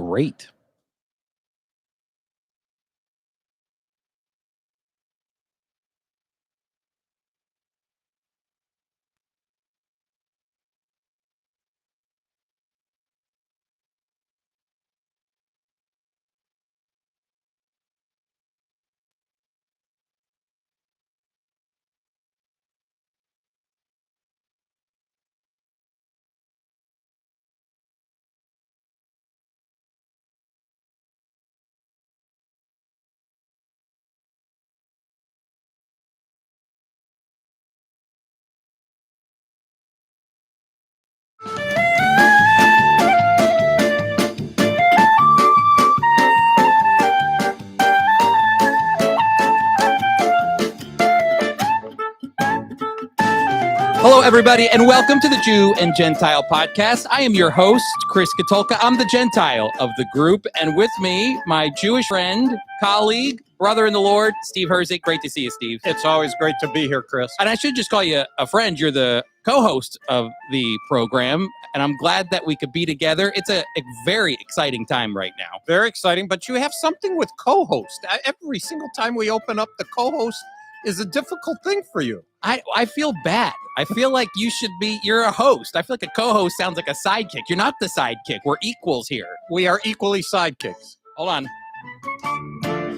great. Hello, everybody, and welcome to the Jew and Gentile podcast. I am your host, Chris Katulka. I'm the Gentile of the group, and with me, my Jewish friend, colleague, brother in the Lord, Steve Herzig. Great to see you, Steve. It's always great to be here, Chris. And I should just call you a friend. You're the co-host of the program, and I'm glad that we could be together. It's a very exciting time right now. Very exciting, but you have something with co-host. Every single time we open up, the co-host is a difficult thing for you. I feel bad. I feel like you're a host. I feel like a co-host sounds like a sidekick. You're not the sidekick. We're equals here. We are equally sidekicks. Hold on.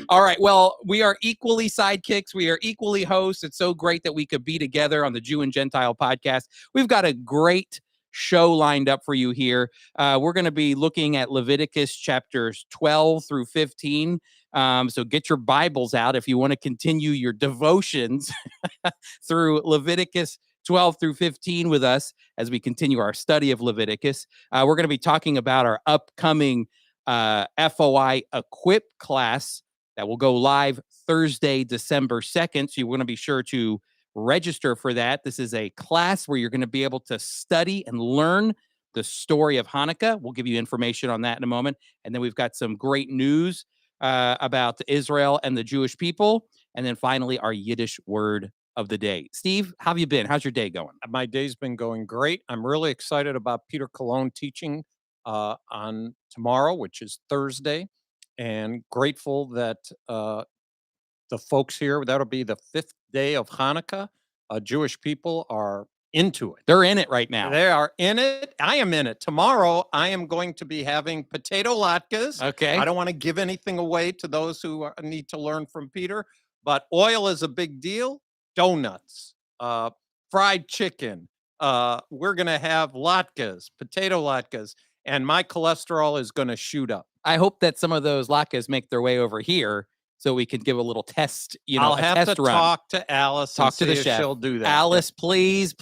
All right. Well, we are equally sidekicks. We are equally hosts. It's so great that we could be together on the Jew and Gentile podcast. We've got a great show lined up for you here. We're going to be looking at Leviticus chapters 12 through 15. So get your Bibles out if you want to continue your devotions through Leviticus 12 through 15 with us as we continue our study of Leviticus. We're going to be talking about our upcoming FOI Equip class that will go live Thursday, December 2nd. So you want to be sure to register for that. This is a class where you're going to be able to study and learn the story of Hanukkah. We'll give you information on that in a moment. And then we've got some great news about Israel and the Jewish people. And then finally, our Yiddish word of the day. Steve, how have you been? How's your day going? My day's been going great. I'm really excited about Peter Cologne teaching on tomorrow, which is Thursday, and grateful that the folks here, that'll be the 5th day of Hanukkah. Jewish people are into it. They're in it right now. They are in it. I am in it. Tomorrow, I am going to be having potato latkes. Okay. I don't want to give anything away to those who need to learn from Peter, but oil is a big deal. Donuts, fried chicken. We're going to have latkes, potato latkes, and my cholesterol is going to shoot up. I hope that some of those latkes make their way over here so we can give a little test, I'll have to talk to Alice Talk to the if chef. she'll do that. Alice, please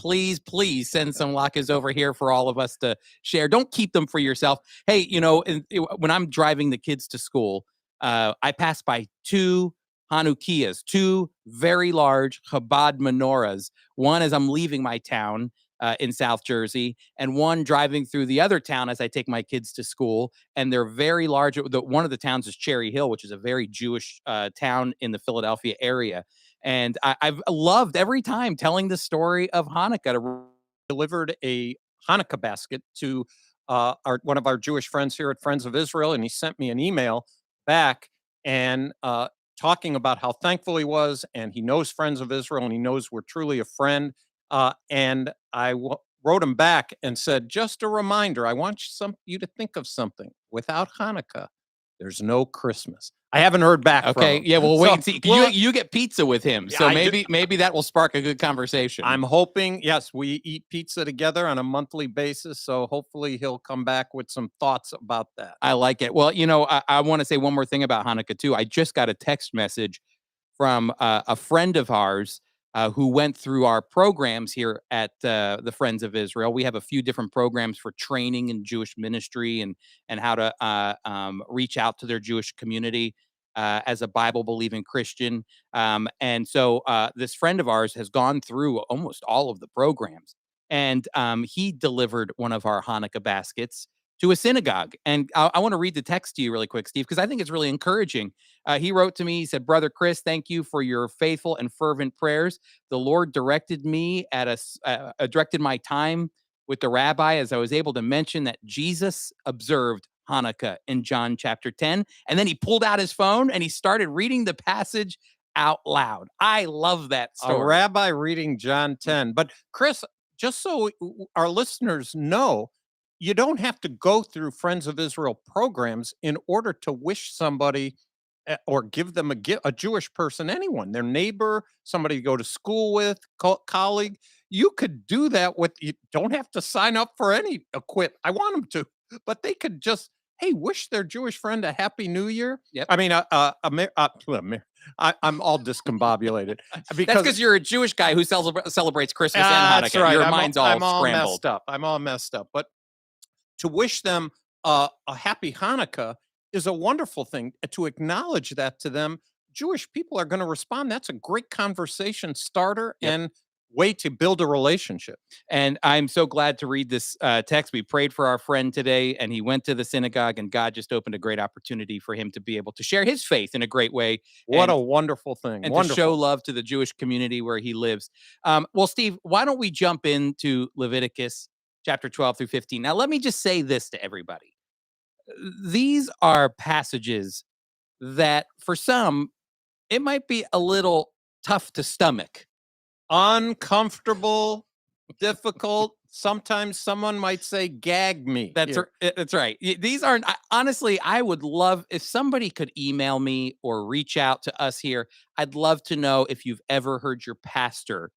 send some latkes over here for all of us to share. Don't keep them for yourself. Hey, when I'm driving the kids to school, I pass by two Hanukkahs, two very large Chabad menorahs. One as I'm leaving my town in South Jersey, and one driving through the other town as I take my kids to school. And they're very large. One of the towns is Cherry Hill, which is a very Jewish town in the Philadelphia area. And I've loved every time telling the story of Hanukkah. Delivered a Hanukkah basket to one of our Jewish friends here at Friends of Israel, and he sent me an email back and talking about how thankful he was, and he knows Friends of Israel, and he knows we're truly a friend. And I wrote him back and said, just a reminder, I want you to think of something. Without Hanukkah, there's no Christmas. I haven't heard back from him. Yeah, we'll wait and see. You get pizza with him, so maybe that will spark a good conversation. I'm hoping, yes, we eat pizza together on a monthly basis, so hopefully he'll come back with some thoughts about that. I like it. Well, I want to say one more thing about Hanukkah, too. I just got a text message from a friend of ours who went through our programs here at the Friends of Israel. We have a few different programs for training in Jewish ministry and how to reach out to their Jewish community as a Bible-believing Christian. And so this friend of ours has gone through almost all of the programs. And he delivered one of our Hanukkah baskets to a synagogue. And I want to read the text to you really quick, Steve, because I think it's really encouraging. He wrote to me, he said, "Brother Chris, thank you for your faithful and fervent prayers. The Lord directed me directed my time with the rabbi as I was able to mention that Jesus observed Hanukkah in John chapter 10. And then he pulled out his phone and he started reading the passage out loud. I love that A story. rabbi reading John 10. But Chris, just so our listeners know, you don't have to go through Friends of Israel programs in order to wish somebody or give them a gift, a Jewish person, anyone, their neighbor, somebody you go to school with, colleague. You could do that with, you don't have to sign up for any Equip. I want them to, but they could just, hey, wish their Jewish friend a happy new year. Yep. I mean, I'm all discombobulated. That's because you're a Jewish guy who celebrates Christmas and That's Hanukkah. right. Your mind's all scrambled. Messed up. I'm all messed up. But to wish them a happy Hanukkah is a wonderful thing. To acknowledge that to them, Jewish people are going to respond. That's a great conversation starter and way to build a relationship. And I'm so glad to read this text. We prayed for our friend today, and he went to the synagogue, and God just opened a great opportunity for him to be able to share his faith in a great way. What a wonderful thing. And to show love to the Jewish community where he lives. Well, Steve, why don't we jump into Leviticus chapter 12 through 15? Now, let me just say this to everybody. These are passages that, for some, it might be a little tough to stomach. Uncomfortable, difficult. Sometimes someone might say, gag me. That's right. These aren't, honestly, I would love if somebody could email me or reach out to us here. I'd love to know if you've ever heard your pastor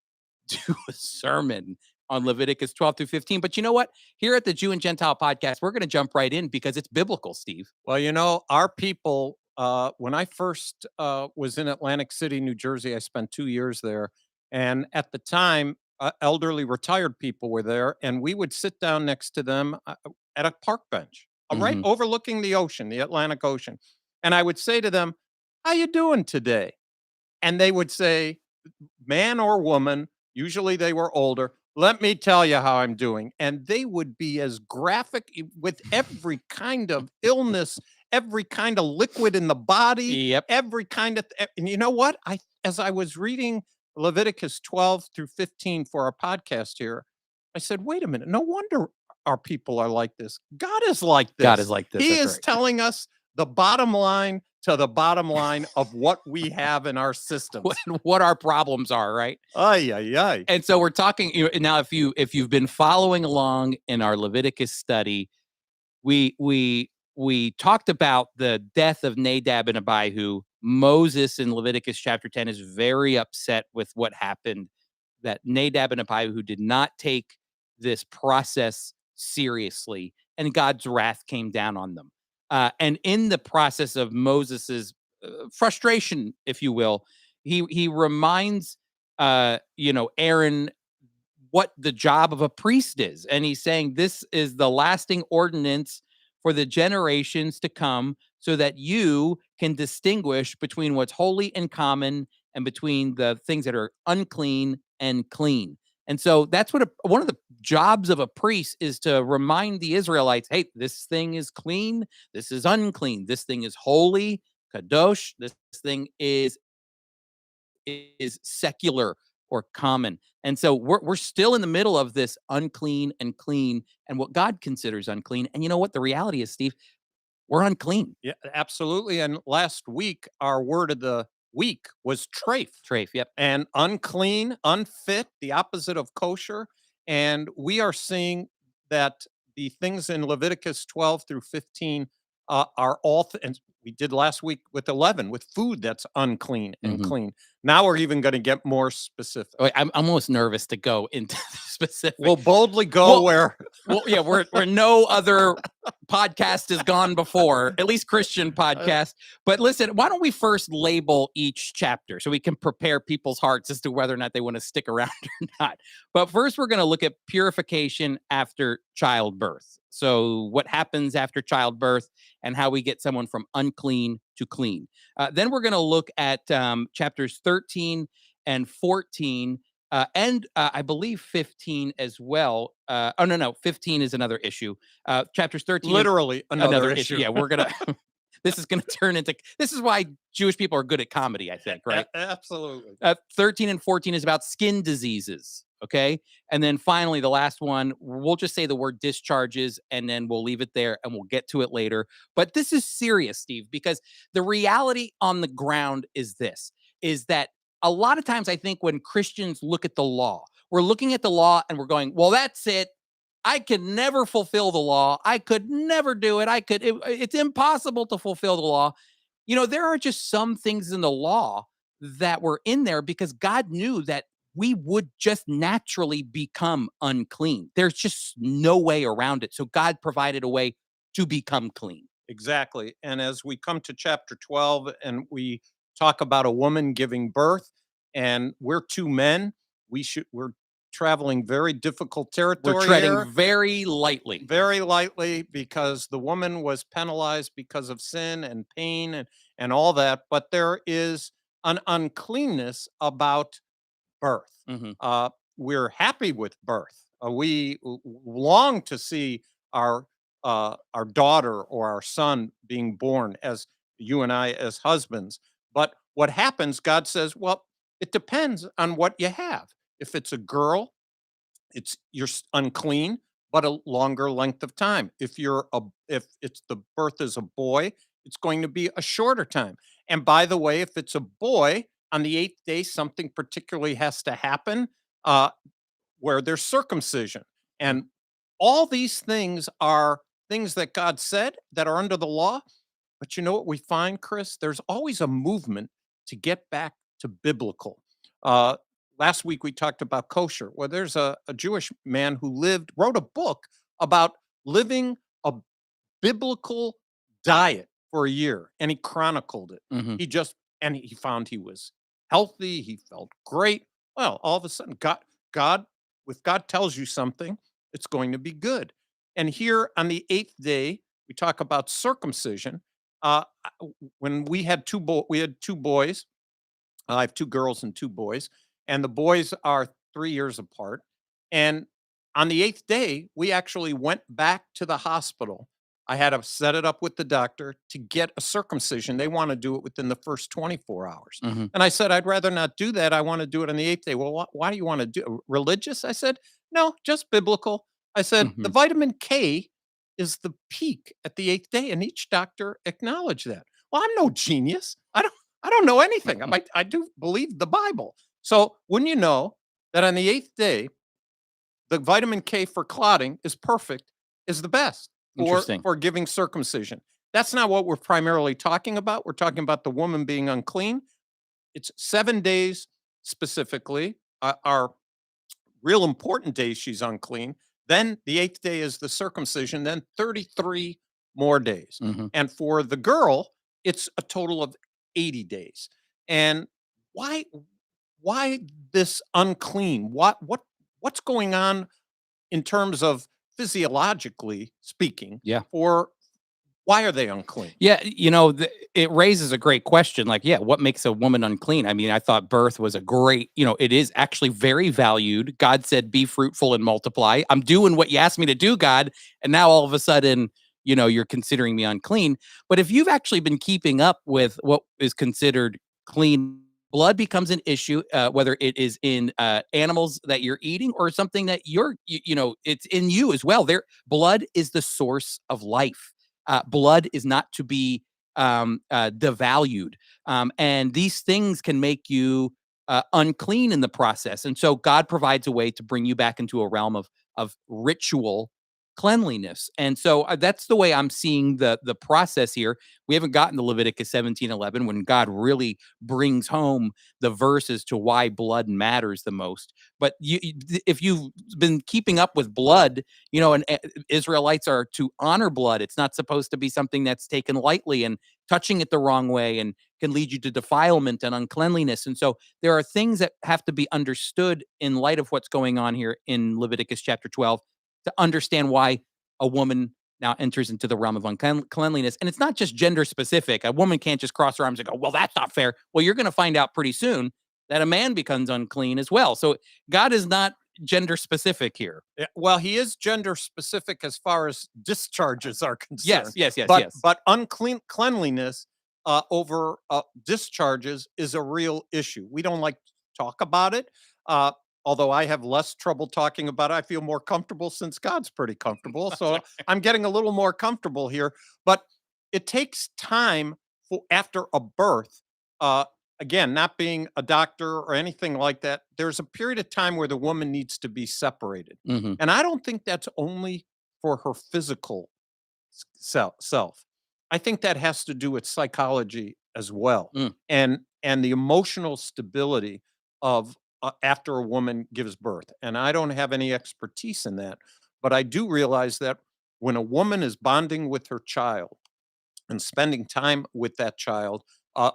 do a sermon on Leviticus 12 through 15. But you know what? Here at the Jew and Gentile podcast, we're going to jump right in because it's biblical, Steve. Well, our people, when I first was in Atlantic City, New Jersey, I spent 2 years there. And at the time, elderly retired people were there, and we would sit down next to them at a park bench, right overlooking the ocean, the Atlantic Ocean. And I would say to them, how you doing today? And they would say, man or woman, usually they were older, let me tell you how I'm doing. And they would be as graphic with every kind of illness, every kind of liquid in the body, every kind of, and you know what? As I was reading Leviticus 12 through 15 for our podcast here, I said, wait a minute, no wonder our people are like this. God is like this. God is like this. He is telling us the bottom line to the bottom line of what we have in our systems. What our problems are, right? Ay, ay, ay. And so we're talking now, if you've been following along in our Leviticus study, we talked about the death of Nadab and Abihu. Moses in Leviticus chapter 10 is very upset with what happened, that Nadab and Abihu did not take this process seriously, and God's wrath came down on them. And in the process of Moses's frustration, if you will, he reminds Aaron what the job of a priest is, and he's saying this is the lasting ordinance for the generations to come, so that you can distinguish between what's holy and common and between the things that are unclean and clean. And so that's what one of the jobs of a priest is, to remind the Israelites, hey, this thing is clean, this is unclean, this thing is holy, kadosh, this thing is secular or common. And so we're still in the middle of this unclean and clean, and what God considers unclean. And you know what the reality is, Steve? We're unclean. Yeah, absolutely. And last week, our word of the week was treif. Treif, yep. And unclean, unfit, the opposite of kosher. And we are seeing that the things in Leviticus 12 through 15 are all, and we did last week with 11, with food that's unclean and clean. Now we're even going to get more specific. I'm almost nervous to go into the specific. We'll boldly go where no other podcast has gone before, at least Christian podcast. But listen, why don't we first label each chapter so we can prepare people's hearts as to whether or not they want to stick around or not. But first, we're going to look at purification after childbirth. So what happens after childbirth and how we get someone from unclean to clean. Then we're going to look at chapters 13 and 14 and I believe 15 as well. 15 is another issue. Chapters 13. Literally another issue. Yeah, we're going to... This is going to turn into... This is why Jewish people are good at comedy, I think, right? Absolutely. 13 and 14 is about skin diseases. Okay. And then finally, the last one, we'll just say the word discharges and then we'll leave it there and we'll get to it later. But this is serious, Steve, because the reality on the ground is this, is that a lot of times I think when Christians look at the law, we're looking at the law and we're going, well, that's it. I could never fulfill the law. I could never do it. It's impossible to fulfill the law. There are just some things in the law that were in there because God knew that we would just naturally become unclean. There's just no way around it. So God provided a way to become clean. Exactly. And as we come to chapter 12 and we talk about a woman giving birth, and we're two men, we're traveling very difficult territory. We're treading here. very lightly. Very lightly, because the woman was penalized because of sin and pain and all that. But there is an uncleanness about birth. We're happy with birth. We long to see our daughter or our son being born, as you and I as husbands. But what happens? God says, well, it depends on what you have. If it's a girl, you're unclean, but a longer length of time. If it's the birth is a boy, it's going to be a shorter time. And by the way, if it's a boy, on the 8th day, something particularly has to happen, where there's circumcision. And all these things are things that God said that are under the law. But you know what we find, Chris? There's always a movement to get back to biblical. Last week we talked about kosher. Well, there's a Jewish man who wrote a book about living a biblical diet for a year, and he chronicled it. He found he was healthy. He felt great. Well, all of a sudden, if God tells you something, it's going to be good. And here on the 8th day, we talk about circumcision. When we had two boys. I have 2 girls and 2 boys, and the boys are 3 years apart. And on the 8th day, we actually went back to the hospital. I had to set it up with the doctor to get a circumcision. They want to do it within the first 24 hours. And I said, I'd rather not do that. I want to do it on the 8th day. Well, why do you want to do religious? I said, no, just biblical. I said, the vitamin K is the peak at the 8th day, and each doctor acknowledged that. Well, I'm no genius. I don't know anything. I do believe the Bible. So wouldn't you know that on the 8th day, the vitamin K for clotting is the best for giving circumcision. That's not what we're primarily talking about. We're talking about the woman being unclean. It's 7 days specifically, are real important days she's unclean. Then the 8th day is the circumcision, then 33 more days. And for the girl, it's a total of 80 days. And why this unclean? What's going on in terms of physiologically speaking? Yeah. Or why are they unclean? Yeah, it raises a great question. Like, what makes a woman unclean? I mean, I thought birth was a great, it is actually very valued. God said, be fruitful and multiply. I'm doing what you asked me to do, God. And now all of a sudden, you're considering me unclean. But if you've actually been keeping up with what is considered clean, blood becomes an issue, whether it is in animals that you're eating or something that it's in you as well. Blood is the source of life. Blood is not to be devalued. And these things can make you unclean in the process. And so God provides a way to bring you back into a realm of ritual cleanliness. And so that's the way I'm seeing the process here. We haven't gotten to Leviticus 17:11 when God really brings home the verses to why blood matters the most. But if you've been keeping up with blood, and Israelites are to honor blood. It's not supposed to be something that's taken lightly, and touching it the wrong way and can lead you to defilement and uncleanliness. And so there are things that have to be understood in light of what's going on here in Leviticus chapter 12 to understand why a woman now enters into the realm of uncleanliness. And it's not just gender specific. A woman can't just cross her arms and go, well, that's not fair. Well, you're going to find out pretty soon that a man becomes unclean as well. So God is not gender specific here. Well, he is gender specific as far as discharges are concerned. Yes. But cleanliness over discharges is a real issue. We don't like to talk about it. although I have less trouble talking about it, I feel more comfortable since God's pretty comfortable. So I'm getting a little more comfortable here. But it takes time for after a birth. Uh, Again, not being a doctor or anything like that, there's a period of time where the woman needs to be separated. Hmm. And I don't think that's only for her physical self. I think that has to do with psychology as well, Mm. and the emotional stability of after a woman gives birth. And I don't have any expertise in that, but I do realize that when a woman is bonding with her child and spending time with that child,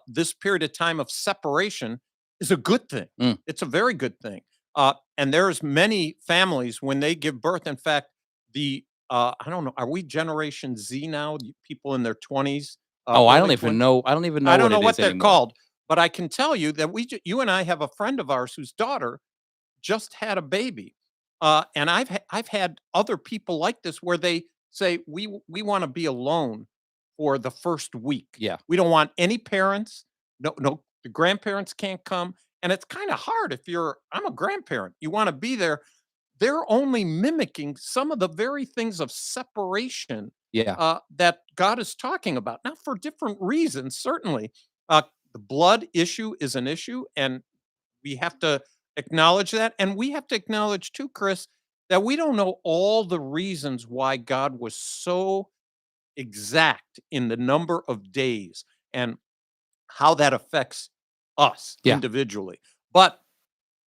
this period of time of separation is a good thing. Mm. It's a very good thing. And there's many families when they give birth. In fact, the I don't know, are we Generation Z now? People in their 20s, Oh, I don't early even 20s? know. I don't even I know don't what know it is what they're anymore. called, but I can tell you that you and I have a friend of ours whose daughter just had a baby. And I've had other people like this where they say we want to be alone for the first week. Yeah. We don't want any parents. No, the grandparents can't come. And it's kind of hard if I'm a grandparent. You want to be there. They're only mimicking some of the very things of separation Yeah. that God is talking about. Now, for different reasons, certainly. Uh, the blood issue is an issue, and we have to acknowledge that. And we have to acknowledge too, Chris, that we don't know all the reasons why God was so exact in the number of days and how that affects us Yeah. individually. But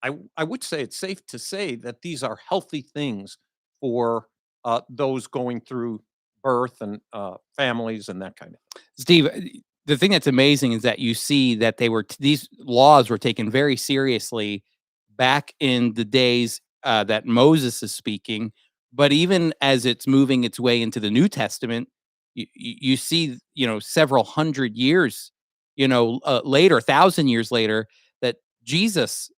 I would say it's safe to say that these are healthy things for those going through birth and families and that kind of thing. Steve, the thing that's amazing is that you see that these laws were taken very seriously back in the days that Moses is speaking. But even as it's moving its way into the New Testament, you see, several hundred years, later, 1,000 years later, that Jesus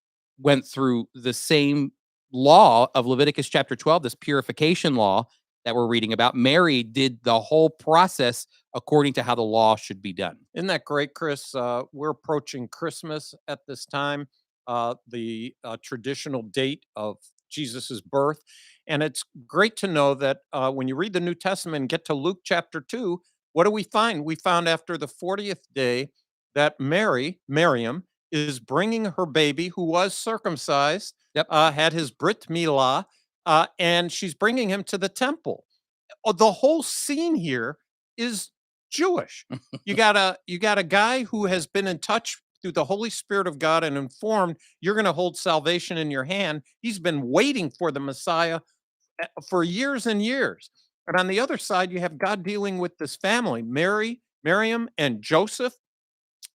went through the same law of Leviticus chapter 12, this purification law that we're reading about. Mary did the whole process according to how the law should be done. Isn't that great, Chris? We're approaching Christmas at this time, the traditional date of Jesus's birth. And it's great to know that when you read the New Testament and get to Luke chapter 2, what do we find? We found after the 40th day that Miriam, is bringing her baby who was circumcised, Yep. had his Brit Milah, and she's bringing him to the temple. The whole scene here is Jewish. You got a guy who has been in touch through the Holy Spirit of God and informed you're going to hold salvation in your hand. He's been waiting for the Messiah for years and years. And on the other side, you have God dealing with this family, Miriam, and Joseph.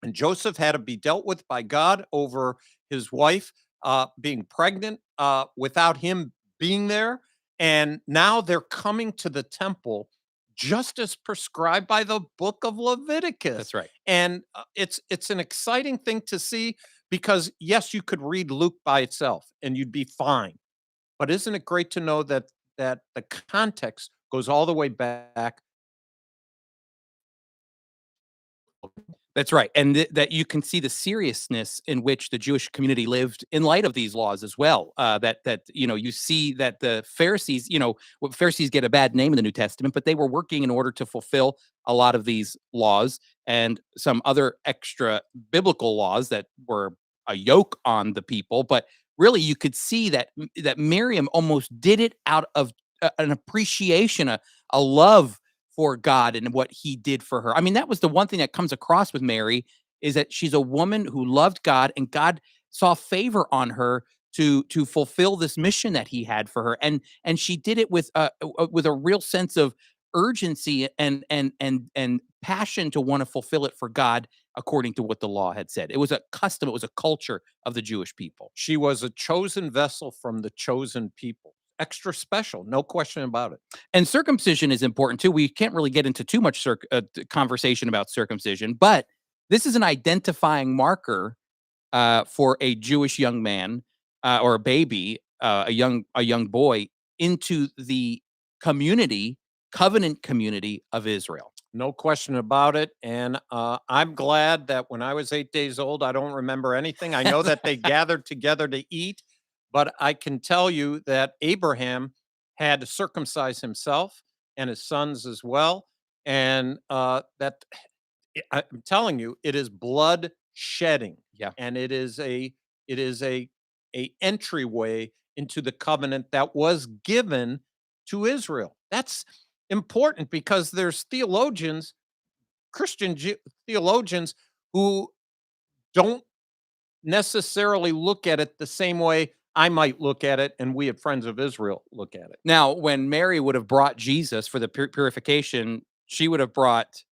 And Joseph had to be dealt with by God over his wife being pregnant without him being there. And now they're coming to the temple just as prescribed by the book of Leviticus. That's right. And it's an exciting thing to see because yes, you could read Luke by itself and you'd be fine. But isn't it great to know that the context goes all the way back? That's right. And that you can see the seriousness in which the Jewish community lived in light of these laws as well. You see that the Pharisees, Pharisees get a bad name in the New Testament, but they were working in order to fulfill a lot of these laws and some other extra biblical laws that were a yoke on the people. But really, you could see that Miriam almost did it out of an appreciation, a love for God and what he did for her. I mean, that was the one thing that comes across with Mary is that she's a woman who loved God and God saw favor on her to fulfill this mission that he had for her. And she did it with a real sense of urgency and passion to want to fulfill it for God according to what the law had said. It was a custom, it was a culture of the Jewish people. She was a chosen vessel from the chosen people. Extra special, no question about it. And circumcision is important too. We can't really get into too much conversation about circumcision, but this is an identifying marker for a Jewish young man or a baby, a young boy into the covenant community of Israel. No question about it. And I'm glad that when I was 8 days old, I don't remember anything. I know that they gathered together to eat, but I can tell you that Abraham had to circumcise himself and his sons as well. And I'm telling you, it is blood shedding, Yeah. and it is a entryway into the covenant that was given to Israel. That's important because there's theologians, theologians, who don't necessarily look at it the same way I might look at it, and we at Friends of Israel look at it. Now, when Mary would have brought Jesus for the purification, she would have brought,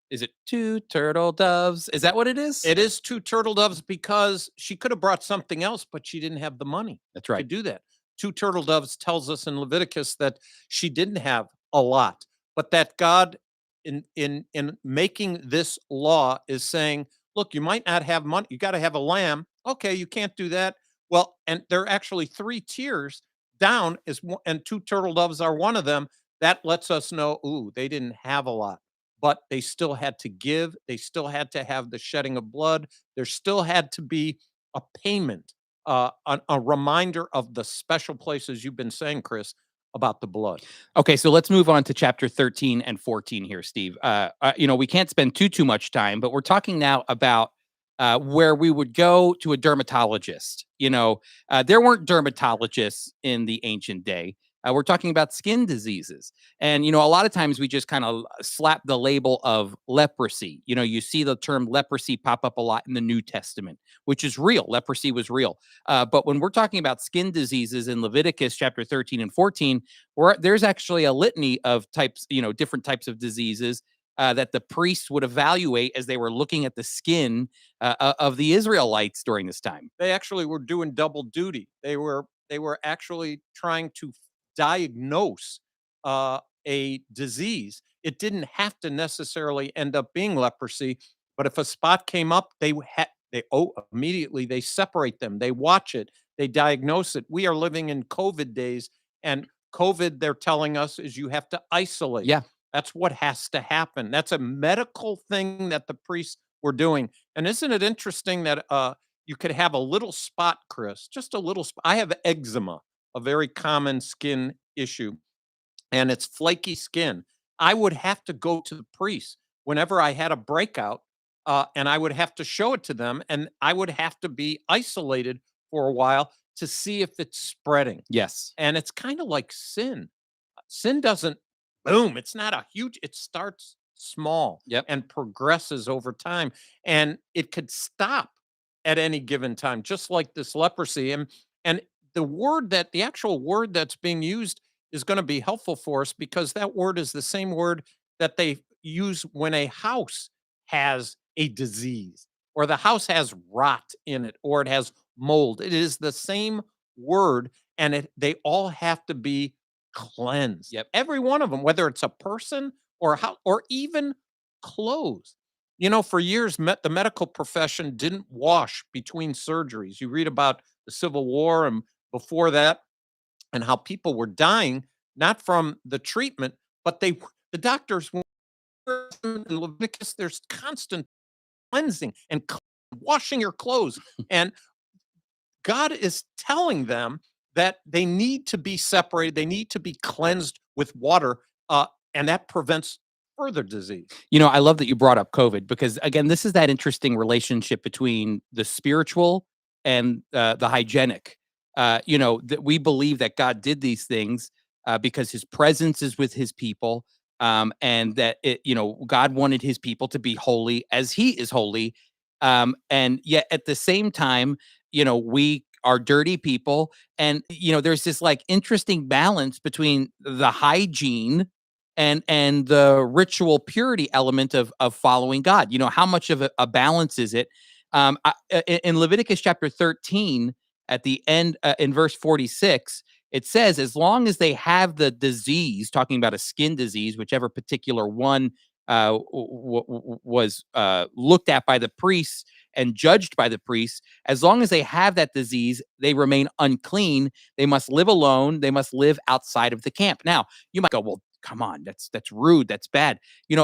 is it two turtle doves? Is that what it is? It is two turtle doves because she could have brought something else, but she didn't have the money That's to right. do that. Two turtle doves tells us in Leviticus that she didn't have a lot, but that God in making this law is saying, look, you might not have money. You got to have a lamb. Okay, you can't do that. Well, and there are actually three tiers down and two turtle doves are one of them. That lets us know, ooh, they didn't have a lot, but they still had to give. They still had to have the shedding of blood. There still had to be a payment, a reminder of the special places you've been saying, Chris, about the blood. Okay, so let's move on to chapter 13 and 14 here, Steve. We can't spend too much time, but we're talking now about where we would go to a dermatologist. There weren't dermatologists in the ancient day. We're talking about skin diseases. And, a lot of times we just kind of slap the label of leprosy. You see the term leprosy pop up a lot in the New Testament, which is real. Leprosy was real. But when we're talking about skin diseases in Leviticus chapter 13 and 14, there's actually a litany of types, different types of diseases that the priests would evaluate as they were looking at the skin of the Israelites during this time. They actually were doing double duty. They were actually trying to diagnose a disease. It didn't have to necessarily end up being leprosy, but if a spot came up, immediately they separate them. They watch it. They diagnose it. We are living in COVID days, and COVID, they're telling us, is you have to isolate. Yeah. That's what has to happen. That's a medical thing that the priests were doing. And isn't it interesting that you could have a little spot, Chris, just a little spot. I have eczema, a very common skin issue, and it's flaky skin. I would have to go to the priest whenever I had a breakout, and I would have to show it to them, and I would have to be isolated for a while to see if it's spreading. Yes. And it's kind of like sin. Sin doesn't boom, it's not a huge, it starts small. Yep. And progresses over time. And it could stop at any given time, just like this leprosy. And the actual word that's being used is going to be helpful for us because that word is the same word that they use when a house has a disease or the house has rot in it or it has mold. It is the same word, and they all have to be cleansed. Yep. Every one of them, whether it's a person or how or even clothes. For years, the medical profession didn't wash between surgeries. You read about the Civil War and before that, and how people were dying not from the treatment, but the doctors were in Leviticus. There's constant cleansing and washing your clothes, and God is telling them that they need to be separated. They need to be cleansed with water, and that prevents further disease. I love that you brought up COVID because, again, this is that interesting relationship between the spiritual and the hygienic. That we believe that God did these things because his presence is with his people, and that God wanted his people to be holy as he is holy. And yet at the same time, we are dirty people. And, there's this like interesting balance between the hygiene and the ritual purity element of following God. How much of a balance is it? In Leviticus chapter 13, at the end, in verse 46, it says, as long as they have the disease, talking about a skin disease, whichever particular one was looked at by the priests and judged by the priests, as long as they have that disease, they remain unclean. They must live alone. They must live outside of the camp. Now, you might go, well, come on, that's rude. That's bad.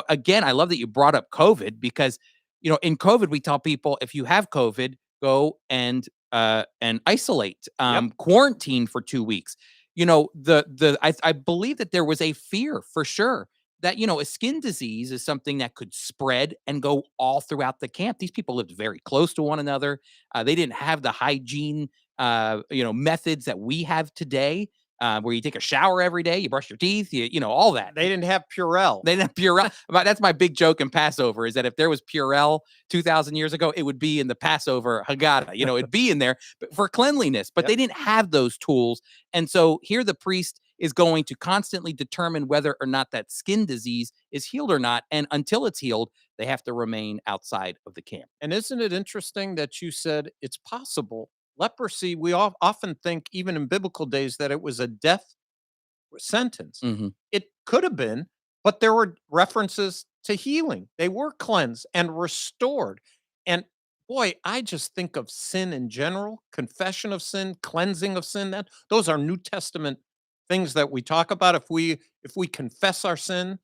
Again, I love that you brought up COVID because, in COVID, we tell people if you have COVID, go and and isolate, Yep. quarantine for 2 weeks. I believe that there was a fear for sure that a skin disease is something that could spread and go all throughout the camp. These people lived very close to one another. They didn't have the hygiene, methods that we have today, where you take a shower every day, you brush your teeth, all that. They didn't have Purell. They didn't have Purell. But that's my big joke in Passover is that if there was Purell 2,000 years ago, it would be in the Passover Haggadah. It'd be in there for cleanliness, but they didn't have those tools. And so here the priest is going to constantly determine whether or not that skin disease is healed or not. And until it's healed, they have to remain outside of the camp. And isn't it interesting that you said it's possible? Leprosy, we often think, even in biblical days, that it was a death sentence. Mm-hmm. It could have been, but there were references to healing. They were cleansed and restored. And boy, I just think of sin in general, confession of sin, cleansing of sin. That those are New Testament things that we talk about. If we confess our sin,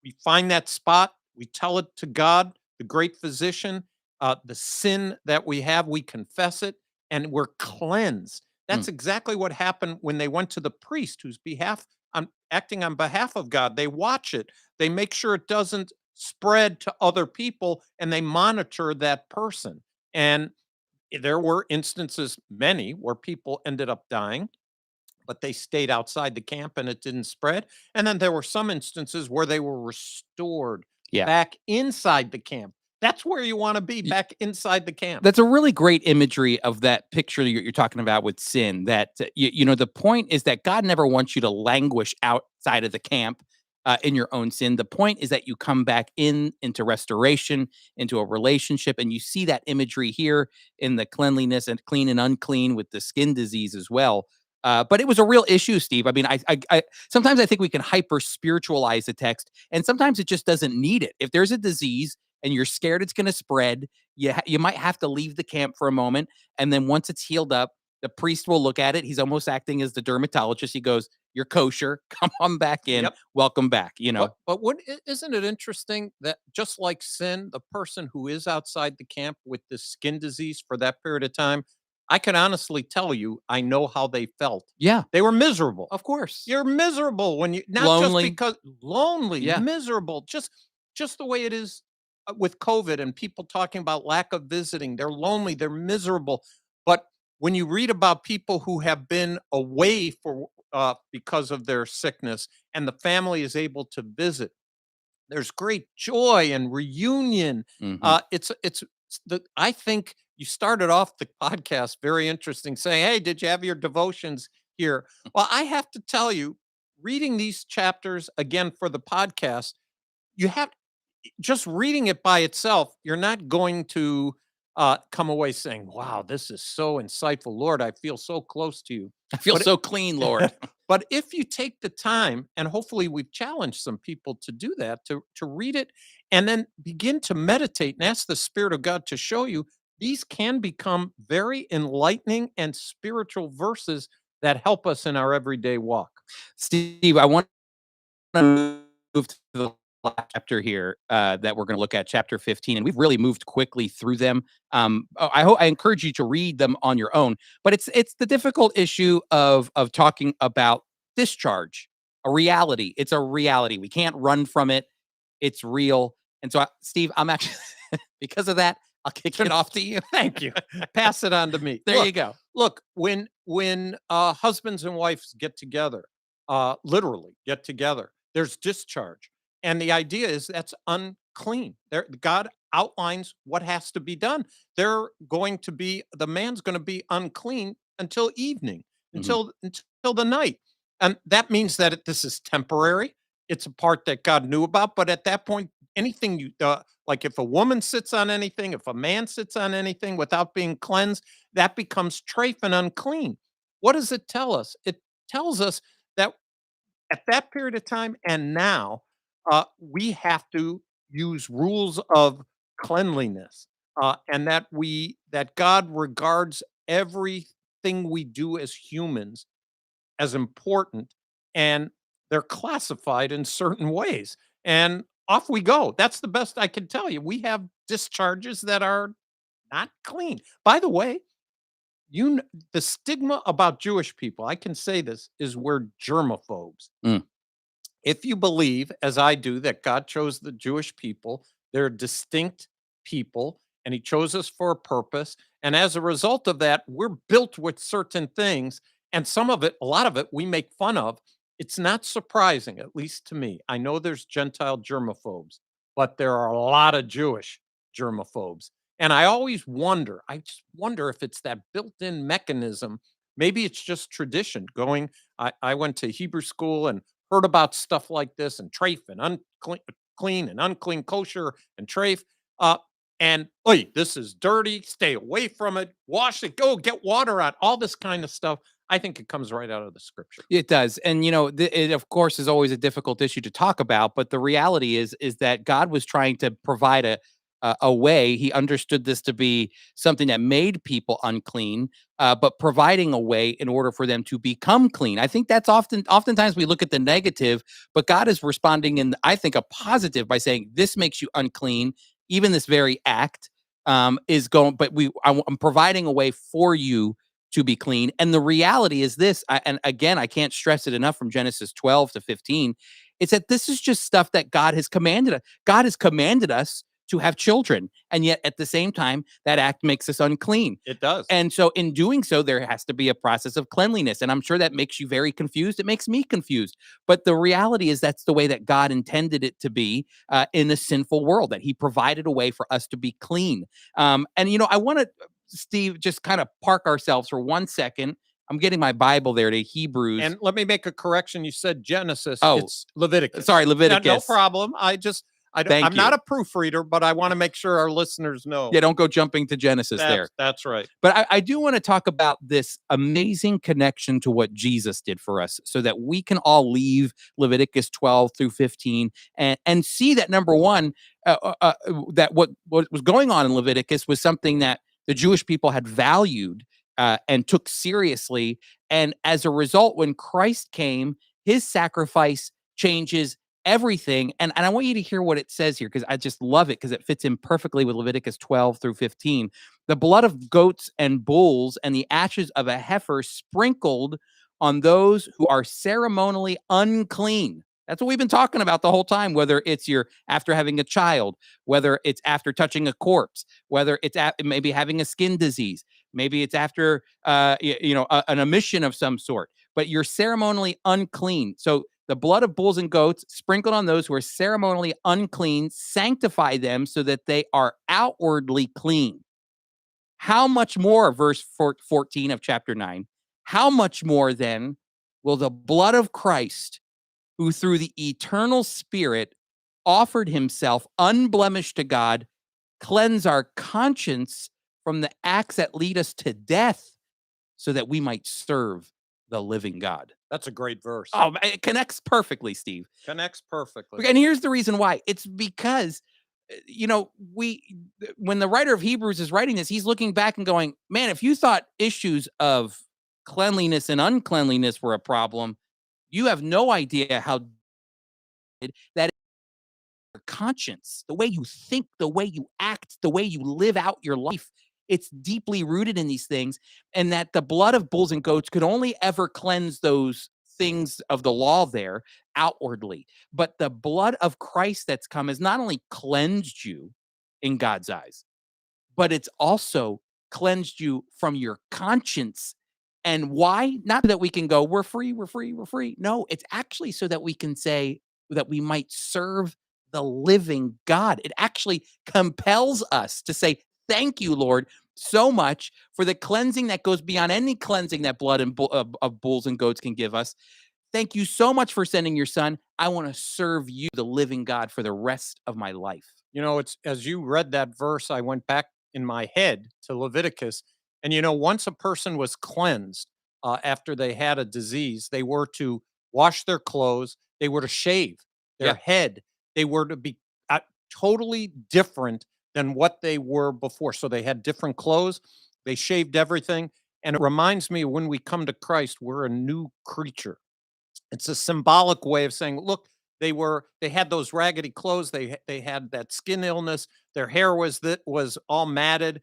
we find that spot, we tell it to God, the great physician, the sin that we have, we confess it, and we're cleansed. That's exactly what happened when they went to the priest whose behalf, acting on behalf of God. They watch it, they make sure it doesn't spread to other people, and they monitor that person. And there were instances, many, where people ended up dying, but they stayed outside the camp and it didn't spread. And then there were some instances where they were restored back inside the camp. That's where you want to be, back inside the camp. That's a really great imagery of that picture you're talking about with sin. That the point is that God never wants you to languish outside of the camp in your own sin. The point is that you come back into restoration, into a relationship, and you see that imagery here in the cleanliness and clean and unclean with the skin disease as well. But it was a real issue, Steve. I mean, I sometimes I think we can hyper spiritualize the text, and sometimes it just doesn't need it. If there's a disease and you're scared it's going to spread, you might have to leave the camp for a moment, and then once it's healed up, the priest will look at it. He's almost acting as the dermatologist. He goes, "You're kosher. Come on back in. Yep. Welcome back." But isn't it interesting that just like sin, the person who is outside the camp with this skin disease for that period of time, I can honestly tell you, I know how they felt. Yeah, They were miserable. of course. You're miserable when you not Lonely. just because lonely, Yeah. miserable, just the way it is with COVID and people talking about lack of visiting. They're lonely, they're miserable. But when you read about people who have been away for because of their sickness and the family is able to visit, there's great joy and reunion. Mhm. It's the I think you started off the podcast very interesting, saying, "Hey, did you have your devotions here?" Well, I have to tell you, reading these chapters again for the podcast, you have just reading it by itself. You're not going to come away saying, "Wow, this is so insightful, Lord. I feel so close to you." I feel But so clean, Lord. but if you take the time, and hopefully we've challenged some people to do that, to read it and then begin to meditate and ask the Spirit of God to show you, these can become very enlightening and spiritual verses that help us in our everyday walk. Steve, I want to move to the last chapter here that we're going to look at, chapter 15, and we've really moved quickly through them. I encourage you to read them on your own, but it's the difficult issue of talking about discharge, a reality. It's a reality. We can't run from it. It's real. And so, Steve, I'm actually because of that, I'll kick it off to you. Thank you. Pass it on to me. There you go. Look, when husbands and wives get together, literally get together, there's discharge, and the idea is that's unclean. There, God outlines what has to be done. The man's going to be unclean until evening, Mhm. until the night, and that means that this is temporary. It's a part that God knew about, but at that point, anything like if a woman sits on anything, if a man sits on anything without being cleansed, that becomes trafe and unclean. What does it tell us? It tells us that at that period of time and now, we have to use rules of cleanliness, and that God regards everything we do as humans as important, and they're classified in certain ways. And off we go. That's the best I can tell you. We have discharges that are not clean. By the way, the stigma about Jewish people, I can say this, is we're germaphobes. Mm. If you believe, as I do, that God chose the Jewish people, they're a distinct people, and He chose us for a purpose. And as a result of that, we're built with certain things. And some of it, a lot of it, we make fun of. It's not surprising, at least to me. I know there's Gentile germaphobes, but there are a lot of Jewish germaphobes. And I just wonder if it's that built in mechanism. Maybe it's just tradition going. I went to Hebrew school and heard about stuff like this and trafe and unclean, clean and unclean, kosher and trafe. And oi, this is dirty. Stay away from it. Wash it. Go get water out. All this kind of stuff. I think it comes right out of the scripture. It does, and it of course is always a difficult issue to talk about. But the reality is that God was trying to provide a way. He understood this to be something that made people unclean, but providing a way in order for them to become clean. I think that's oftentimes we look at the negative, but God is responding in, I think, a positive by saying this makes you unclean. Even this very act is going, but I'm providing a way for you to be clean. And the reality is this, and again, I can't stress it enough from Genesis 12 to 15, it's that this is just stuff that God has commanded us. God has commanded us to have children. And yet at the same time, that act makes us unclean. It does. And so in doing so, there has to be a process of cleanliness. And I'm sure that makes you very confused. It makes me confused. But the reality is that's the way that God intended it to be in a sinful world, that He provided a way for us to be clean. And, I want to, Steve, just kind of park ourselves for 1 second. I'm getting my Bible there to Hebrews. And let me make a correction. You said Genesis. Oh, it's Leviticus. Sorry, Leviticus. No problem. I'm not a proofreader, but I want to make sure our listeners know. Yeah, don't go jumping to Genesis there. That's right. But I do want to talk about this amazing connection to what Jesus did for us so that we can all leave Leviticus 12 through 15 and see that, number one, that what was going on in Leviticus was something that the Jewish people had valued and took seriously. And as a result, when Christ came, His sacrifice changes everything. And I want you to hear what it says here, because I just love it, because it fits in perfectly with Leviticus 12 through 15. The blood of goats and bulls and the ashes of a heifer sprinkled on those who are ceremonially unclean. That's what we've been talking about the whole time, whether it's after having a child, whether it's after touching a corpse, whether it's maybe having a skin disease, maybe it's after an emission of some sort, but you're ceremonially unclean. So the blood of bulls and goats sprinkled on those who are ceremonially unclean, sanctify them so that they are outwardly clean. How much more, verse 14 of chapter 9, how much more then will the blood of Christ, who through the eternal Spirit offered Himself unblemished to God, cleanse our conscience from the acts that lead us to death so that we might serve the living God? That's a great verse. Oh, it connects perfectly, Steve. Connects perfectly. And here's the reason why. It's because, when the writer of Hebrews is writing this, he's looking back and going, man, if you thought issues of cleanliness and uncleanliness were a problem, you have no idea how that your conscience, the way you think, the way you act, the way you live out your life, it's deeply rooted in these things, and that the blood of bulls and goats could only ever cleanse those things of the law there outwardly. But the blood of Christ that's come has not only cleansed you in God's eyes, but it's also cleansed you from your conscience. And why? Not that we can go, we're free, we're free, we're free. No, it's actually so that we can say that we might serve the living God. It actually compels us to say, thank you, Lord, so much for the cleansing that goes beyond any cleansing that blood of bulls and goats can give us. Thank you so much for sending your son. I want to serve you, the living God, for the rest of my life. It's as you read that verse, I went back in my head to Leviticus. And, once a person was cleansed after they had a disease, they were to wash their clothes. They were to shave their head. They were to be totally different than what they were before. So they had different clothes. They shaved everything. And it reminds me, when we come to Christ, we're a new creature. It's a symbolic way of saying, look, they had those raggedy clothes. They had that skin illness. Their hair was all matted.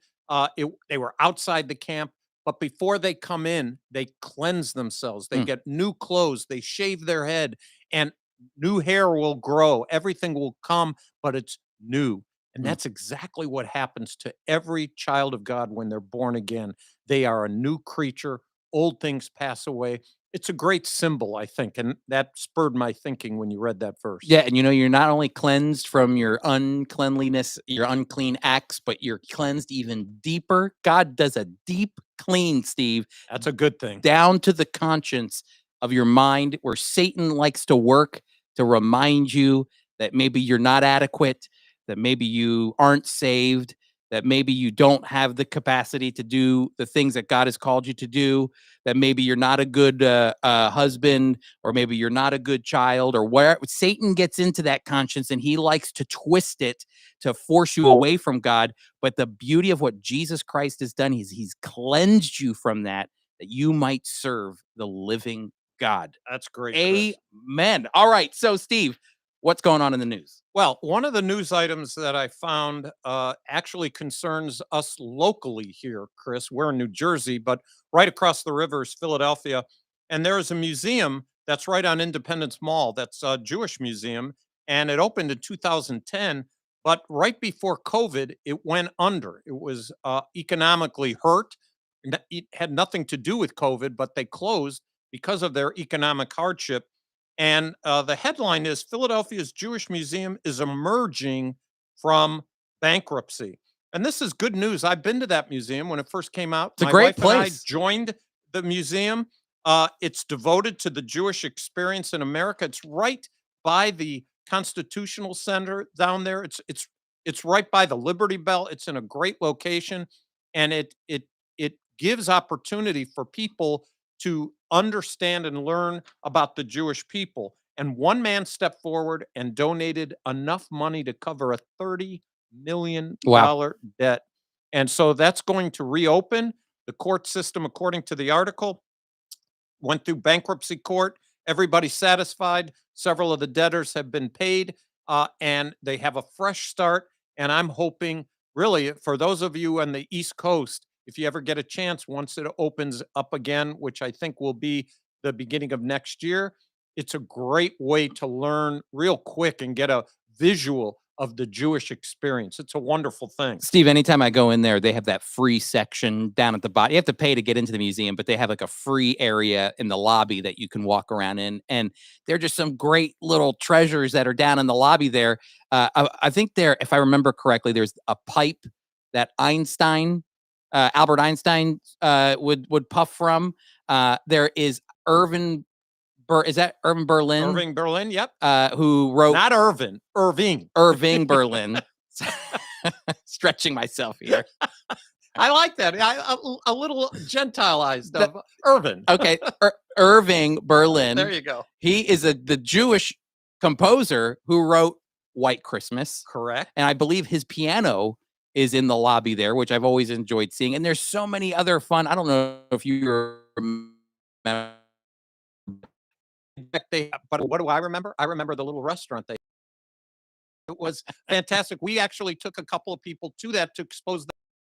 They were outside the camp. but before they come in, they cleanse themselves. They get new clothes, they shave their head, and new hair will grow. Everything will come, but it's new. And that's exactly what happens to every child of God when they're born again. They are a new creature. Old things pass away. It's a great symbol, I think. And that spurred my thinking when you read that verse. Yeah, and you're not only cleansed from your uncleanliness, your unclean acts, but you're cleansed even deeper. God does a deep clean, Steve. That's a good thing. Down to the conscience of your mind, where Satan likes to work to remind you that maybe you're not adequate, that maybe you aren't saved, that maybe you don't have the capacity to do the things that God has called you to do, that maybe you're not a good husband, or maybe you're not a good child, or where Satan gets into that conscience and he likes to twist it to force you away from God. But the beauty of what Jesus Christ has done is he's cleansed you from that you might serve the living God. That's great, Chris. Amen. All right. So, Steve, what's going on in the news? Well, one of the news items that I found actually concerns us locally here, Chris. We're in New Jersey, but right across the river is Philadelphia. And there is a museum that's right on Independence Mall. That's a Jewish museum. And it opened in 2010. But right before COVID, it went under. It was economically hurt. It had nothing to do with COVID, but they closed because of their economic hardship. And the headline is Philadelphia's Jewish Museum is emerging from bankruptcy. And this is good news. I've been to that museum when it first came out. It's a great place. My wife and I joined the museum. It's devoted to the Jewish experience in America. It's right by the Constitutional Center down there. It's right by the Liberty Bell. It's in a great location, and it gives opportunity for people to understand and learn about the Jewish people. And one man stepped forward and donated enough money to cover a $30 million debt. And so that's going to reopen. The court system, according to the article, went through bankruptcy court. Everybody's satisfied. Several of the debtors have been paid, and they have a fresh start. And I'm hoping, really, for those of you on the East Coast, if you ever get a chance, once it opens up again, which I think will be the beginning of next year, it's a great way to learn real quick and get a visual of the Jewish experience. It's a wonderful thing. Steve, anytime I go in there, they have that free section down at the bottom. You have to pay to get into the museum, but they have like a free area in the lobby that you can walk around in. And they're just some great little treasures that are down in the lobby there. I think there, if I remember correctly, there's a pipe that Albert Einstein would puff from. There is Irving Berlin? Irving Berlin, yep. Who wrote... Not Irving, Irving. Irving Berlin. Stretching myself here. I like that. A little Gentilized of Irvin. Okay, Irving Berlin. There you go. He is the Jewish composer who wrote White Christmas. Correct. And I believe his piano is in the lobby there, which I've always enjoyed seeing. And there's so many other fun... I don't know if you remember... But what do I remember? I remember the little restaurant it was fantastic. We actually took a couple of people to that to expose the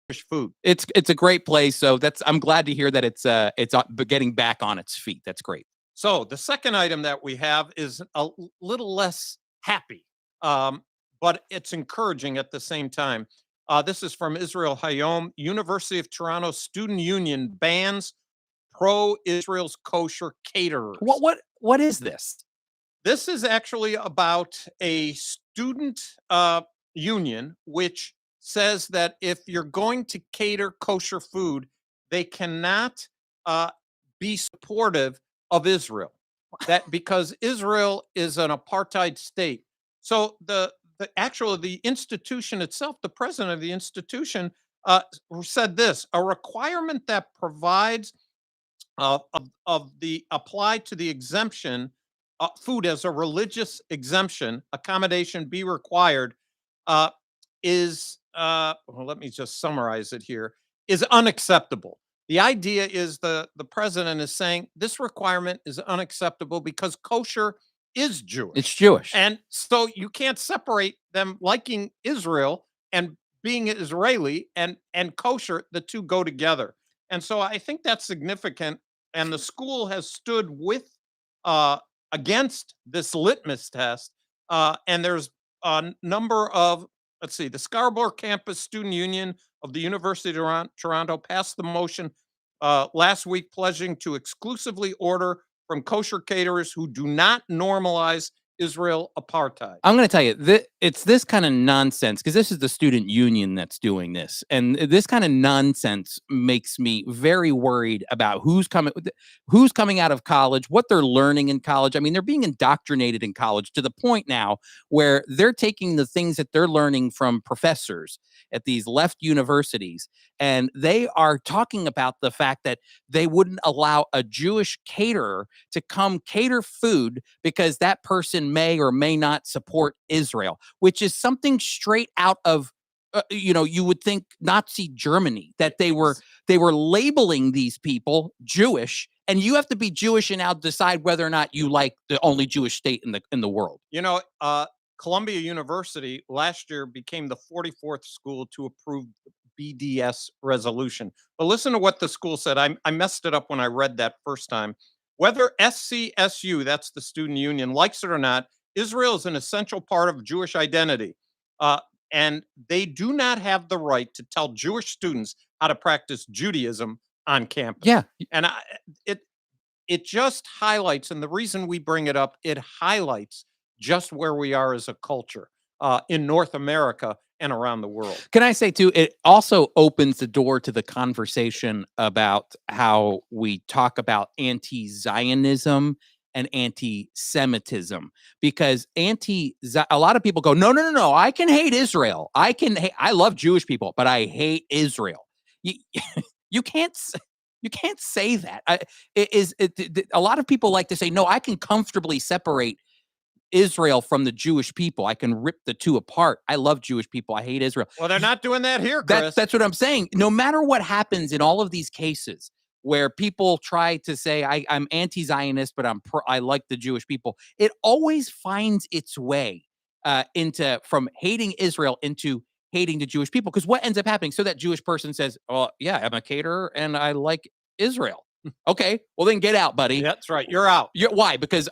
Jewish food. It's a great place. So I'm glad to hear that it's getting back on its feet. That's great. So the second item that we have is a little less happy, but it's encouraging at the same time. This is from Israel Hayom. University of Toronto Student Union bans pro-Israel's kosher caterers. What is this? This is actually about a student union which says that if you're going to cater kosher food, they cannot be supportive of Israel. That because Israel is an apartheid state. So the institution itself, the president of the institution, said this: a requirement that provides of the apply to the exemption, food as a religious exemption, accommodation be required, is well, let me just summarize it here, is unacceptable. The idea is the president is saying this requirement is unacceptable because kosher is Jewish. It's Jewish. And so you can't separate them liking Israel and being Israeli and kosher. The two go together. And so I think that's significant. And the school has stood with uh, against this litmus test. And there's a number of, let's see, the Scarborough Campus Student Union of the University of Toronto passed the motion last week pledging to exclusively order from kosher caterers who do not normalize Israel apartheid. I'm going to tell you, it's this kind of nonsense, because this is the student union that's doing this. And this kind of nonsense makes me very worried about who's coming out of college, what they're learning in college. I mean, they're being indoctrinated in college to the point now where they're taking the things that they're learning from professors at these left universities, and they are talking about the fact that they wouldn't allow a Jewish caterer to come cater food because that person may or may not support Israel, which is something straight out of you would think Nazi Germany, that they were labeling these people Jewish, and you have to be Jewish and now decide whether or not you like the only Jewish state in the world. Columbia University last year became the 44th school to approve BDS resolution. But listen to what the school said. I messed it up when I read that first time. Whether SCSU, that's the student union, likes it or not, Israel is an essential part of Jewish identity. And they do not have the right to tell Jewish students how to practice Judaism on campus. Yeah. And it just highlights, and the reason we bring it up, it highlights just where we are as a culture in North America and around the world. Can I say too, it also opens the door to the conversation about how we talk about anti-Zionism and anti-Semitism, because a lot of people go, no, I can hate Israel. I love Jewish people, but I hate Israel. You can't say that. A lot of people like to say, no, I can comfortably separate Israel from the Jewish people. I can rip the two apart. I love Jewish people. I hate Israel. Well, they're not doing that here, Chris. That's what I'm saying. No matter what happens in all of these cases where people try to say I'm anti-Zionist, but I like the Jewish people, it always finds its way from hating Israel into hating the Jewish people. Because what ends up happening? So that Jewish person says, "Oh yeah, I'm a caterer and I like Israel." Okay, well then get out, buddy. That's right. You're out. Why? Because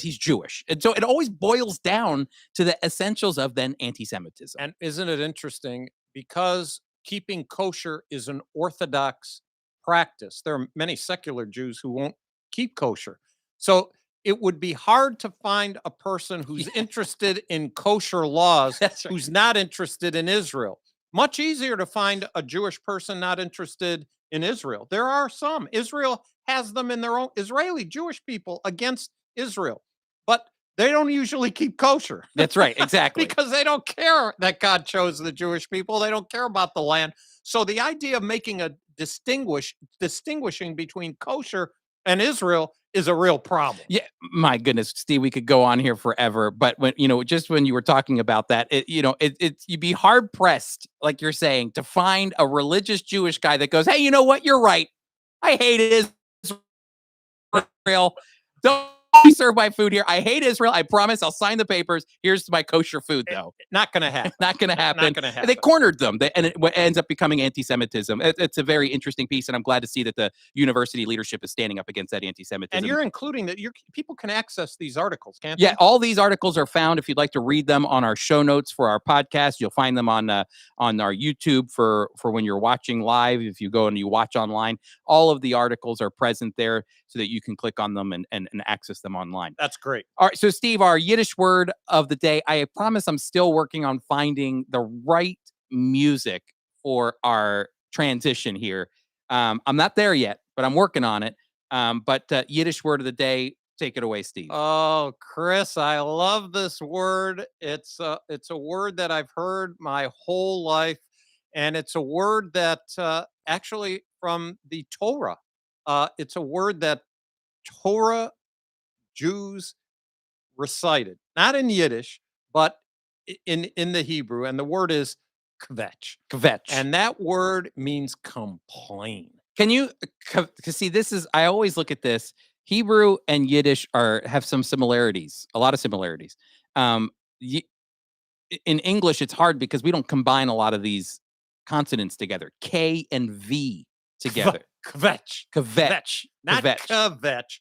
he's Jewish. And so it always boils down to the essentials of then anti-Semitism. And isn't it interesting? Because keeping kosher is an orthodox practice, there are many secular Jews who won't keep kosher. So it would be hard to find a person who's interested in kosher laws who's not interested in Israel. Much easier to find a Jewish person not interested in Israel. There are some. Israel has them in their own, Israeli Jewish people against Israel, but they don't usually keep kosher. That's right, exactly. Because they don't care that God chose the Jewish people. They don't care about the land. So the idea of making a distinguishing between kosher and Israel is a real problem. Yeah, my goodness, Steve, we could go on here forever. But when when you were talking about that, you'd be hard pressed, like you're saying, to find a religious Jewish guy that goes, "Hey, you know what? You're right. I hate Israel. Don't serve my food here. I hate Israel. I promise I'll sign the papers. Here's my kosher food, though." Not going to happen. Not going to happen. Not going to happen. They cornered them, and it ends up becoming anti-Semitism. It's a very interesting piece, and I'm glad to see that the university leadership is standing up against that anti-Semitism. And you're including that. People can access these articles, can't they? Yeah, all these articles are found. If you'd like to read them on our show notes for our podcast, you'll find them on our YouTube for when you're watching live. If you go and you watch online, all of the articles are present there so that you can click on them and access them online. That's great. All right, so Steve, our Yiddish word of the day. I promise I'm still working on finding the right music for our transition here. I'm not there yet, but I'm working on it. But Yiddish word of the day, take it away, Steve. Oh, Chris, I love this word. It's a word that I've heard my whole life, and it's a word that actually from the Torah. It's a word that Torah Jews recited, not in Yiddish, but in the Hebrew, and the word is kvetch. Kvetch. And that word means complain. Can you see, this is, I always look at this. Hebrew and Yiddish have some similarities, a lot of similarities. In English, it's hard because we don't combine a lot of these consonants together. K and V together. Kvetch. Kvetch. Not Kvetch. kvetch.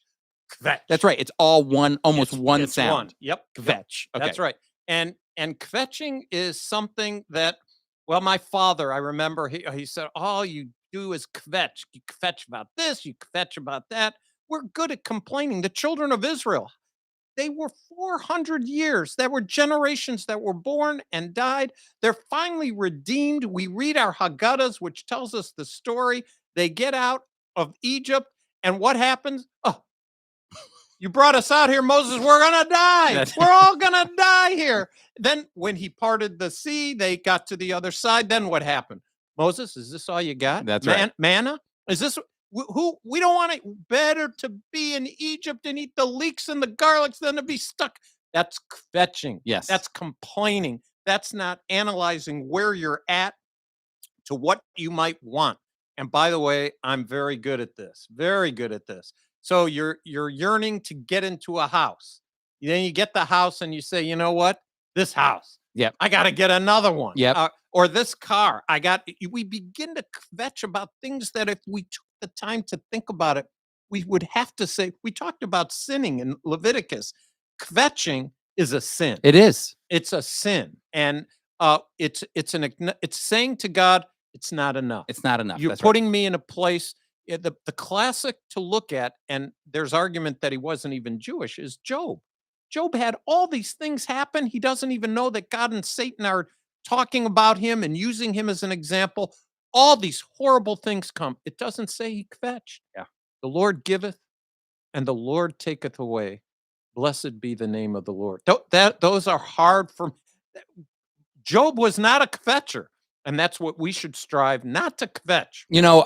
Kvetch. That's right. It's all one, almost one It's sound. one. Yep. Kvetch. Okay. That's right. And kvetching is something that, well, my father, I remember he said, all you do is kvetch. You kvetch about this, you kvetch about that. We're good at complaining. The children of Israel, they were 400 years. There were generations that were born and died. They're finally redeemed. We read our Haggadahs, which tells us the story. They get out of Egypt, and what happens? Oh, you brought us out here, Moses. We're going to die. We're all going to die here. Then when he parted the sea, they got to the other side. Then what happened? Moses, is this all you got? That's right. Manna? Is this who we don't want it? Better to be in Egypt and eat the leeks and the garlics than to be stuck. That's kvetching. Yes. That's complaining. That's not analyzing where you're at to what you might want. And by the way, I'm very good at this. Very good at this. So you're yearning to get into a house. Then you get the house and you say, you know what? This house. Yep. I got to get another one. Yep. Or this car. We begin to kvetch about things that if we took the time to think about it, we would have to say, we talked about sinning in Leviticus. Kvetching is a sin. It is. It's a sin. And it's saying to God, it's not enough. It's not enough. You're That's putting me in a place. The classic to look at, and there's argument that he wasn't even Jewish, is Job. Job had all these things happen. He doesn't even know that God and Satan are talking about him and using him as an example. All these horrible things come. It doesn't say he kvetched. Yeah. The Lord giveth and the Lord taketh away. Blessed be the name of the Lord. Those are hard for Job was not a kvetcher. And that's what we should strive not to kvetch. You know,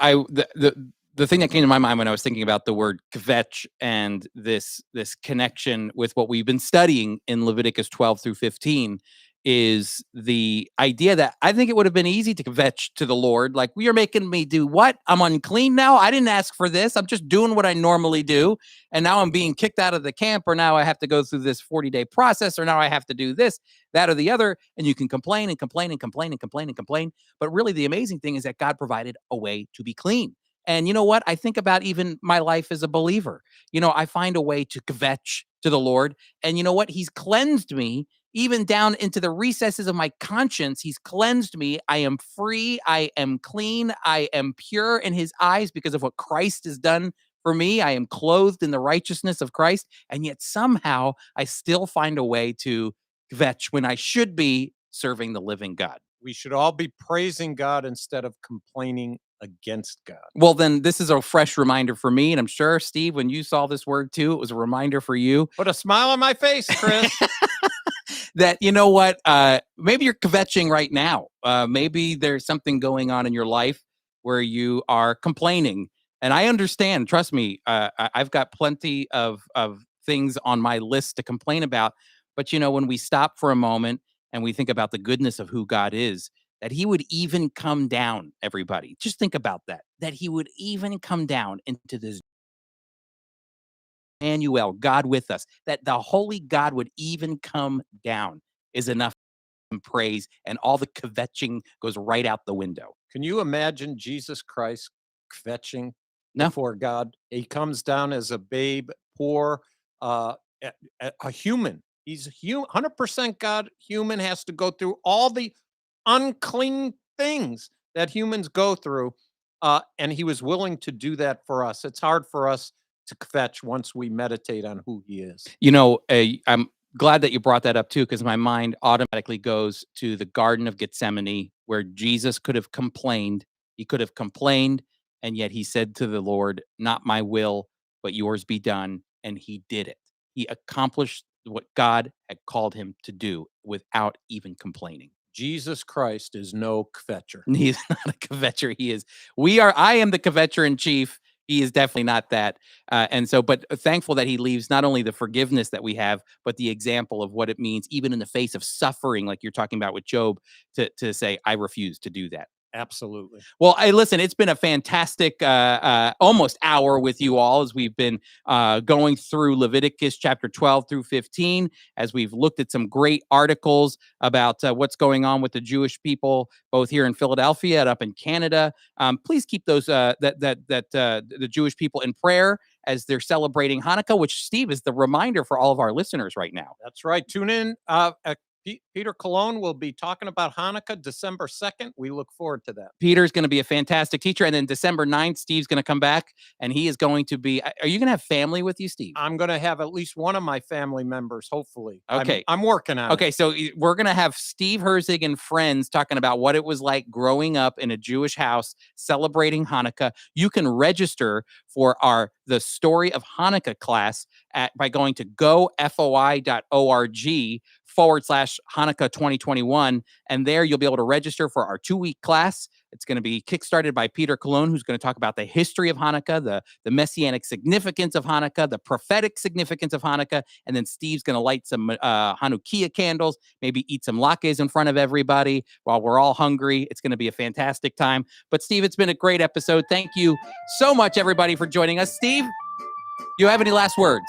the thing that came to my mind when I was thinking about the word kvetch and this connection with what we've been studying in Leviticus 12 through 15 is the idea that I think it would have been easy to kvetch to the Lord. Like, you're making me do what? I'm unclean now? I didn't ask for this. I'm just doing what I normally do. And now I'm being kicked out of the camp, or now I have to go through this 40-day process, or now I have to do this, that, or the other. And you can complain and complain and complain and complain and complain. But really, the amazing thing is that God provided a way to be clean. And you know what? I think about even my life as a believer. You know, I find a way to kvetch to the Lord. And you know what? He's cleansed me even down into the recesses of my conscience. He's cleansed me. I am free. I am clean. I am pure in his eyes because of what Christ has done for me. I am clothed in the righteousness of Christ. And yet somehow I still find a way to kvetch when I should be serving the living God. We should all be praising God instead of complaining against God. Well, then this is a fresh reminder for me. And I'm sure, Steve, when you saw this word too, it was a reminder for you. Put a smile on my face, Chris. That, you know what, maybe you're kvetching right now. Maybe there's something going on in your life where you are complaining. And I understand, trust me, I've got plenty of things on my list to complain about. But, you know, when we stop for a moment and we think about the goodness of who God is, that he would even come down, everybody. Just think about that he would even come down into this Emmanuel, God with us, that the holy God would even come down is enough and praise, and all the kvetching goes right out the window. Can you imagine Jesus Christ kvetching No. before God? He comes down as a babe, poor, a human. He's 100% God. Human, has to go through all the unclean things that humans go through. And he was willing to do that for us. It's hard for us to kvetch once we meditate on who he is. You know, I'm glad that you brought that up too, because my mind automatically goes to the Garden of Gethsemane, where Jesus could have complained. He could have complained, and yet he said to the Lord, not my will, but yours be done. And he did it. He accomplished what God had called him to do without even complaining. Jesus Christ is no kvetcher. He's not a kvetcher. I am the kvetcher in chief. He is definitely not that. But thankful that he leaves not only the forgiveness that we have, but the example of what it means, even in the face of suffering, like you're talking about with Job, to say, I refuse to do that. Absolutely. Well, listen, it's been a fantastic almost hour with you all as we've been going through Leviticus chapter 12 through 15, as we've looked at some great articles about what's going on with the Jewish people, both here in Philadelphia and up in Canada. Please keep those the Jewish people in prayer as they're celebrating Hanukkah, which, Steve, is the reminder for all of our listeners right now. That's right. Tune in. Peter Cologne will be talking about Hanukkah December 2nd. We look forward to that. Peter's going to be a fantastic teacher. And then December 9th, Steve's going to come back, and he is going to be... Are you going to have family with you, Steve? I'm going to have at least one of my family members, hopefully. Okay. I'm working on it. Okay, so we're going to have Steve Herzig and friends talking about what it was like growing up in a Jewish house celebrating Hanukkah. You can register for the Story of Hanukkah class by going to gofoi.org/Hanukkah 2021. And there you'll be able to register for our 2-week class. It's going to be kickstarted by Peter Cologne, who's going to talk about the history of Hanukkah, the messianic significance of Hanukkah, the prophetic significance of Hanukkah. And then Steve's going to light some Hanukkah candles, maybe eat some latkes in front of everybody while we're all hungry. It's going to be a fantastic time. But Steve, it's been a great episode. Thank you so much, everybody, for joining us. Steve, you have any last words?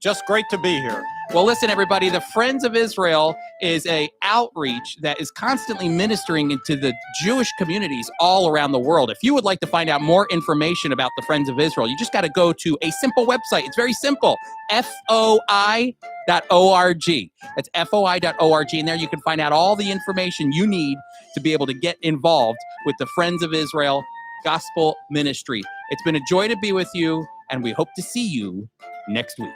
Just great to be here. Well, listen, everybody, the Friends of Israel is a outreach that is constantly ministering into the Jewish communities all around the world. If you would like to find out more information about the Friends of Israel, you just got to go to a simple website. It's very simple, FOI.org. That's FOI.org. And there you can find out all the information you need to be able to get involved with the Friends of Israel Gospel Ministry. It's been a joy to be with you, and we hope to see you next week.